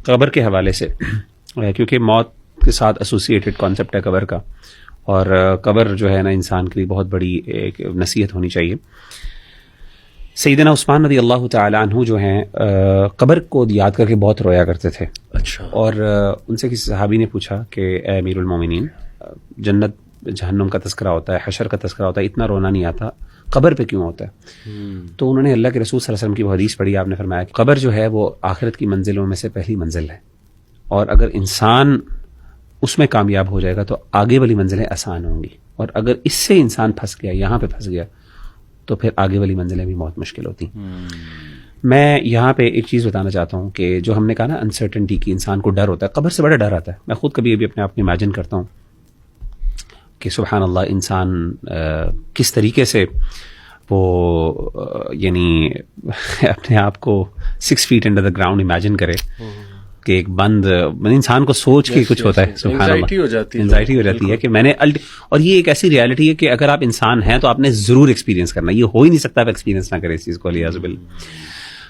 قبر کے حوالے سے، کیونکہ موت کے ساتھ ایسوسیٹڈ کانسیپٹ ہے قبر کا، اور قبر جو ہے نا انسان کے لیے بہت بڑی ایک نصیحت ہونی چاہیے. سیدنا عثمان رضی اللہ تعالی عنہ جو ہیں قبر کو یاد کر کے بہت رویا کرتے تھے. اچھا. اور ان سے کسی صحابی نے پوچھا کہ اے امیر المومنین، جنت جہنم کا تذکرہ ہوتا ہے، حشر کا تذکرہ ہوتا ہے، اتنا رونا نہیں آتا، قبر پہ کیوں ہوتا ہے؟ تو انہوں نے اللہ کے رسول صلی اللہ علیہ وسلم کی وہ حدیث پڑھی. آپ نے فرمایا کہ قبر جو ہے وہ آخرت کی منزلوں میں سے پہلی منزل ہے، اور اگر انسان اس میں کامیاب ہو جائے گا تو آگے والی منزلیں آسان ہوں گی، اور اگر اس سے انسان پھنس گیا، یہاں پہ پھنس گیا، تو پھر آگے والی منزلیں بھی بہت مشکل ہوتی. میں یہاں پہ ایک چیز بتانا چاہتا ہوں کہ جو ہم نے کہا نا انسرٹنٹی کی، انسان کو ڈر ہوتا ہے، قبر سے بڑا ڈر آتا ہے. میں خود کبھی ابھی اپنے آپ کو امیجن کرتا ہوں کہ سبحان اللہ، انسان کس طریقے سے وہ یعنی اپنے آپ کو 6 feet under the ground imagine کرے کہ ایک بند انسان کو سوچ کے کچھ ہوتا ہے. سبحان اللہ، انزائٹی ہو جاتی ہے کہ میں نے اور یہ ایک ایسی ریالٹی ہے کہ اگر آپ انسان ہیں تو آپ نے ضرور ایکسپیرینس کرنا، یہ ہو ہی نہیں سکتا آپ ایکسپیرینس نہ کریں اس چیز کو، الیاذ باللہ.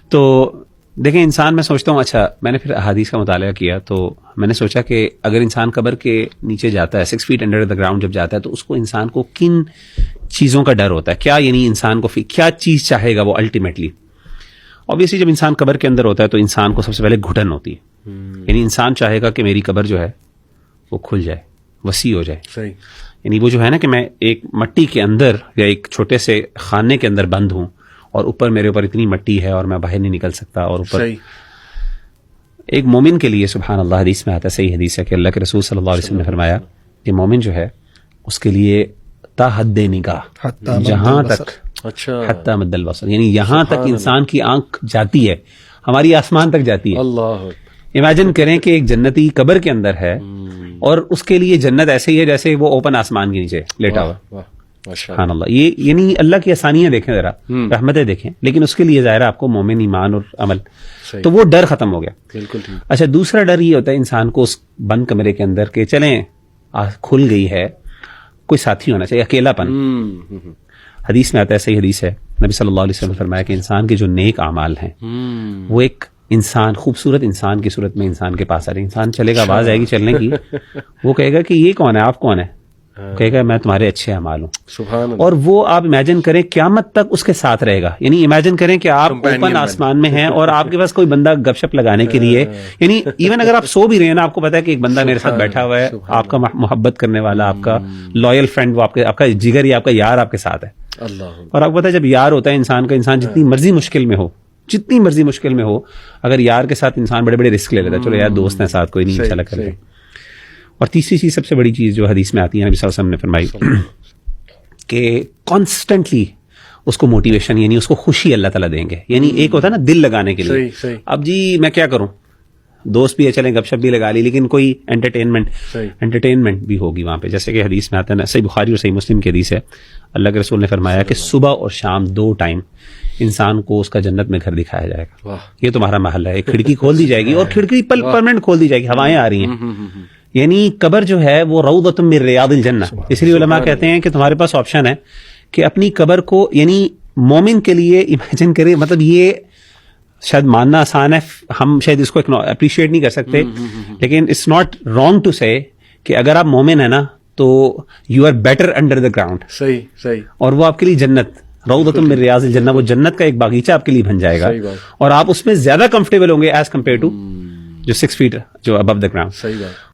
تو دیکھیں انسان، میں سوچتا ہوں، اچھا میں نے پھر احادیث کا مطالعہ کیا تو میں نے سوچا کہ اگر انسان قبر کے نیچے جاتا ہے، 6 feet انڈر دا گراؤنڈ جب جاتا ہے، تو اس کو انسان کو کن چیزوں کا ڈر ہوتا ہے، کیا یعنی انسان کو کیا چیز چاہے گا وہ الٹیمیٹلی. obviously جب انسان قبر کے اندر ہوتا ہے تو انسان کو سب سے پہلے گھٹن ہوتی ہے، یعنی انسان چاہے گا کہ میری قبر جو ہے وہ کھل جائے، وسیع ہو جائے. صحیح. یعنی وہ جو ہے نا کہ میں ایک مٹی کے اندر یا ایک چھوٹے سے خانے کے اندر بند ہوں، اور اوپر میرے اوپر اتنی مٹی ہے اور میں باہر نہیں نکل سکتا. اور اوپر صحیح. ایک مومن کے لیے سبحان اللہ، حدیث میں آتا ہے، صحیح حدیث ہے کہ اللہ کے رسول صلی اللہ علیہ وسلم نے فرمایا کہ مومن جو ہے اس کے لیے تا حد نگاہ، جہاں تک، اچھا، حتی مد البصر، یعنی یہاں تک انسان کی آنکھ جاتی ہے، ہماری آسمان تک جاتی ہے. اللہ. امیجن کریں کہ ایک جنتی قبر کے اندر ہے اور اس کے لیے جنت ایسے ہی ہے جیسے وہ اوپن آسمان کے نیچے لیٹا ہوا. سبحان اللہ. یہ یعنی اللہ کی آسانیاں دیکھیں ذرا، رحمتیں دیکھیں، لیکن اس کے لیے ظاہر ہے آپ کو مومن ایمان اور عمل. تو وہ ڈر ختم ہو گیا. بالکل ٹھیک. اچھا، دوسرا ڈر یہ ہوتا ہے انسان کو اس بند کمرے کے اندر کہ چلیں کھل گئی ہے، کوئی ساتھی ہونا چاہیے، اکیلا پن. حدیث میں آتا ہے، صحیح حدیث ہے، نبی صلی اللہ علیہ وسلم نے فرمایا کہ انسان کے جو نیک اعمال ہیں وہ ایک انسان، خوبصورت انسان کی صورت میں انسان کے پاس آ رہے ہیں. انسان چلے گا، آواز آئے گی چلنے کی، وہ کہے گا کہ یہ کون ہے، آپ کون ہے؟ کہے گا میں تمہارے اچھے اعمال ہوں. سبحان اللہ. اور وہ آپ امیجن کریں قیامت تک اس کے ساتھ رہے گا. یعنی امیجن کریں کہ آپ اوپن آسمان میں ہیں اور آپ کے پاس کوئی بندہ گپ شپ لگانے کے لیے، یعنی ایون اگر آپ سو بھی رہے ہیں نا، آپ کو پتا ہے کہ ایک بندہ میرے ساتھ بیٹھا ہوا ہے، آپ کا محبت کرنے والا، آپ کا لویل فرینڈ، وہ آپ کا جگر یا آپ کا یار آپ کے ساتھ ہے. اللہ. اور آپ کو پتا ہے جب یار ہوتا ہے انسان کا، انسان جتنی مرضی مشکل میں ہو، جتنی مرضی مشکل میں ہو، اگر یار کے ساتھ انسان بڑے بڑے رسک لے لیتا ہے، چلو یار دوست ہیں ساتھ، کوئی نہیں، انشاءاللہ کر لیں. اور تیسری چیز، سب سے بڑی چیز جو حدیث میں آتی ہے، نبی صلی اللہ علیہ وسلم نے فرمائی کہ کانسٹنٹلی اس کو موٹیویشن، یعنی اس کو خوشی اللہ تعالیٰ دیں گے. یعنی ایک ہوتا ہے نا دل لگانے کے لیے، اب جی میں کیا کروں، دوست بھی ہے، چلیں گپ شپ بھی لگا لی، لیکن کوئی انٹرٹینمنٹ بھی ہوگی وہاں پہ. جیسے کہ حدیث میں آتا ہے نا، صحیح بخاری اور صحیح مسلم کی حدیث ہے، اللہ کے رسول نے فرمایا کہ صبح اور شام 2 ٹائم انسان کو اس کا جنت میں گھر دکھایا جائے گا. یہ تمہارا محل ہے. ایک کھڑکی کھول دی جائے گی، اور کھڑکی پرماننٹ کھول دی جائے گی، ہوائیں آ رہی ہیں. یعنی قبر جو ہے وہ روضۃ من ریاض الجنہ. اس لیے علماء کہتے ہیں کہ تمہارے پاس آپشن ہے کہ اپنی قبر کو، یعنی مومن کے لیے امیجن کریں، مطلب یہ شاید ماننا آسان ہے، ہم شاید اس کو اپریشیٹ نہیں کر سکتے، لیکن اٹس ناٹ رانگ ٹو سے کہ اگر آپ مومن ہیں نا تو you are better under the ground. صحیح صحیح. اور وہ آپ کے لیے جنت، روضۃ من ریاض الجنہ، وہ جنت کا ایک باغیچہ آپ کے لیے بن جائے گا، اور آپ اس میں زیادہ کمفرٹیبل ہوں گے ایز کمپیئر ٹو جو 6 feet جو ابو دا گراؤنڈ. صحیح بات.